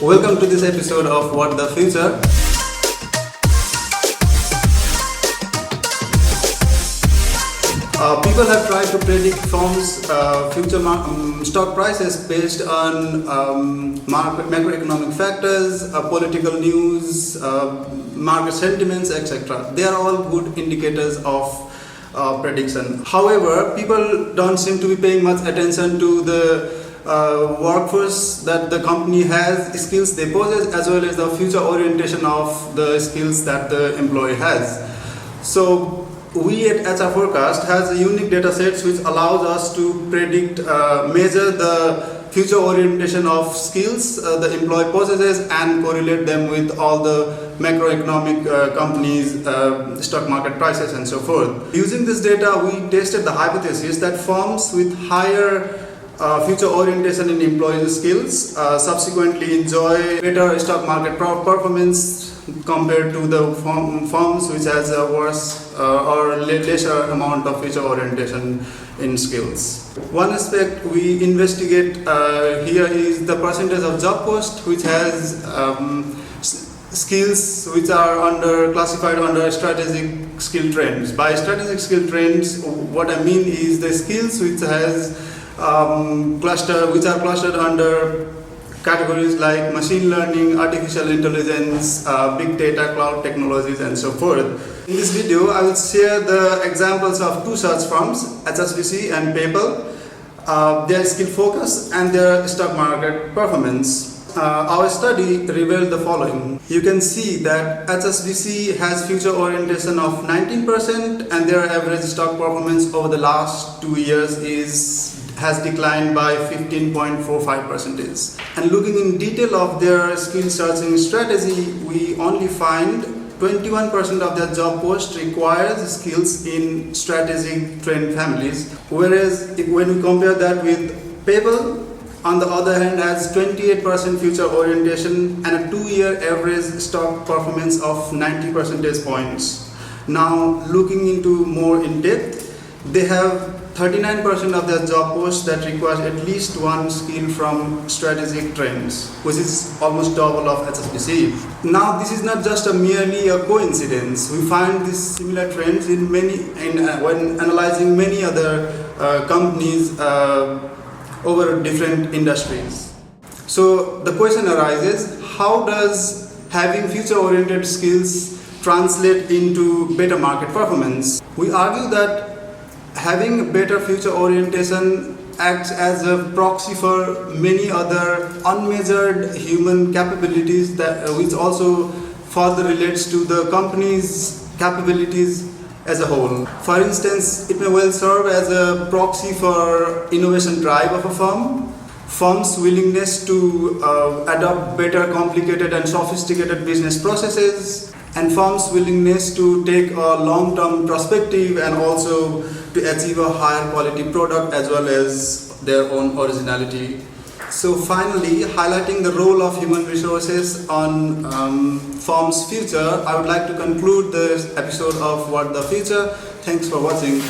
Welcome to this episode of What the Future. People have tried to predict firms' future stock prices based on macroeconomic factors, political news, market sentiments, etc. They are all good indicators of prediction. However, people don't seem to be paying much attention to the workforce that the company has, skills they possess, as well as the future orientation of the skills that the employee has. So we at HR Forecast has a unique data sets which allows us to predict, measure the future orientation of skills the employee possesses and correlate them with all the macroeconomic companies, stock market prices and so forth. Using this data, we tested the hypothesis that firms with higher future orientation in employee skills subsequently enjoy better stock market performance compared to the firms which has a worse or lesser amount of future orientation in skills. One aspect we investigate here is the percentage of job post which has skills which are classified under strategic skill trends. By strategic skill trends, what I mean is the skills which has which are clustered under categories like machine learning, artificial intelligence, big data, cloud technologies, and so forth. In this video, I will share the examples of two such firms, HSBC and PayPal, their skill focus and their stock market performance. Our study revealed the following. You can see that HSBC has future orientation of 19% and their average stock performance over the last 2 years has declined by 15.45%. And looking in detail of their skill searching strategy, we only find 21% of their job post requires skills in strategic trend families, whereas when we compare that with PayPal, on the other hand, has 28% future orientation and a 2-year average stock performance of 90 percentage points. Now, looking into more in depth, they have 39% of their job posts that requires at least one skill from strategic trends, which is almost double of HSBC. Now, this is not just merely a coincidence. We find these similar trends in when analyzing many other companies over different industries. So the question arises, how does having future-oriented skills translate into better market performance? We argue that having better future orientation acts as a proxy for many other unmeasured human capabilities which also further relates to the company's capabilities as a whole. For instance, it may well serve as a proxy for innovation drive of a firm, firms' willingness to adopt better complicated and sophisticated business processes, and firms' willingness to take a long-term perspective and also to achieve a higher quality product as well as their own originality. So finally, highlighting the role of human resources on firms' future, I would like to conclude this episode of What the Future. Thanks for watching.